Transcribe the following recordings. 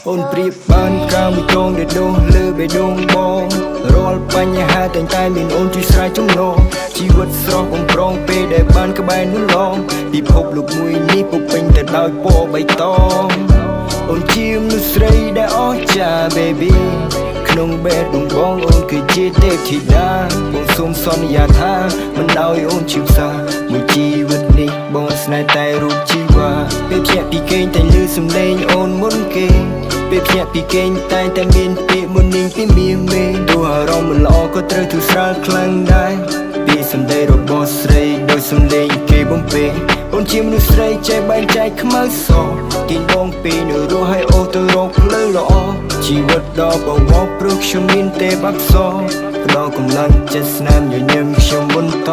អូនប្រៀបបានកាមួយចងដែលដូងលើបេះដូងបងរាល់បញ្ហាតែមានអូនជួយស្រ័យចំណងជីវិតស្រស់បំប្រងពេលដែលបានក្បែរនោះឡងពិភពលោកមួយនេះពុំពេញទៅដោយពណ៌បៃតងអូនជាមនុស្សស្រីដែលអស្ចារ្យ baby ក្នុងបេះដូងបងអូនគឺជាទេពធីតាបងសូមសន្យាថាមិនឲ្យអូនឈឺផ្សាមួយជីវិតនេះបងស្នេហ៍តែរូបជីវ៉ាពេលភ្ញាក់ពីគេងតែលឺសំឡេងអូនមុនគេពេលភ្ញាក់ពីគេងតែមានពាក្យមុននាងពីមាមេទោះអារម្មណ៍មិនល្អក៏ត្រូវទូស្រាលខ្លាំងដែរពីសម្ដីរបស់ស្រីដោយសំឡេងគេបំពេអូនជាមនុស្សស្រីចេះបែងចែកខ្មៅសទាញបងពីនៅរស់ឲ្យអូទៅរកផ្លូវល្អជីវិតដ៏បងមកព្រោះខ្ញុំមានទេពអក្សរផ្ដល់កម្លាំងចិត្តស្នាមញញឹមខ្ញុំបន្ត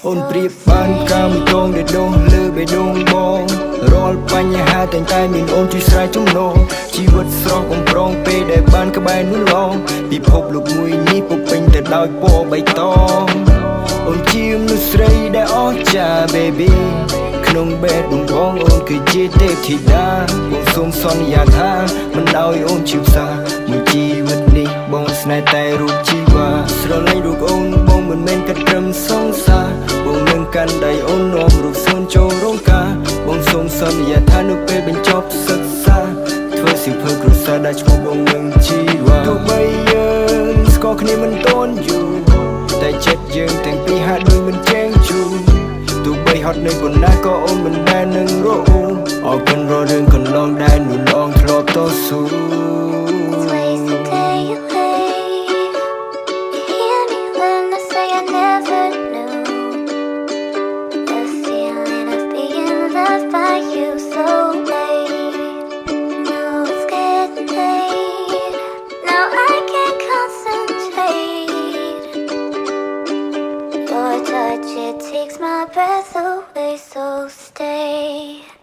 អូនប្រៀបបានកាមួយចងដែលដូងលើបេះដូងបងរាល់បញ្ហាតែមានអូនជួយស្រ័យចំណងជីវិតស្រស់បំប្រងពេលដែលបានក្បែរនោះឡងពិភពលោកមួយនេះពុំពេញទៅដោយពណ៌បៃតងអូនជាមនុស្សស្រីដែលអស្ចារ្យ baby ក្នុងបេះដូងបងអូនគឺជាទេពធីតាបងសូមសន្យាថាមិនឲ្យអូនឈឺផ្សាមួយជីវិតនេះបងស្នេហ៍តែរូបជីវ៉ាស្រឡាញ់រូបអូនបងមិនមែនគិតត្រឹមសង្សារបងនឹងកាន់ដៃអូននាំរូបសូនចូលរោងការបងសូមសន្យាថានៅពេលបញ្ចប់សិក្សាធ្វើសៀវភៅគ្រួសារដែលឈ្មោះបងនឹងជីវ៉ាទោះបីយើងស្គាល់គ្នាមិនទាន់យូរតែចិត្តយើងទាំងពីរហាក់ដូចមិនចែងជួរទោះបីហត់នៅប៉ុណ្ណាក៏អូនមិនដែលនឹងរអ៊ូអរគុណរាល់រឿងកន្លងដែលនួនអងធ្លាប់តស៊ូYour touch, it takes my breath away, so stay.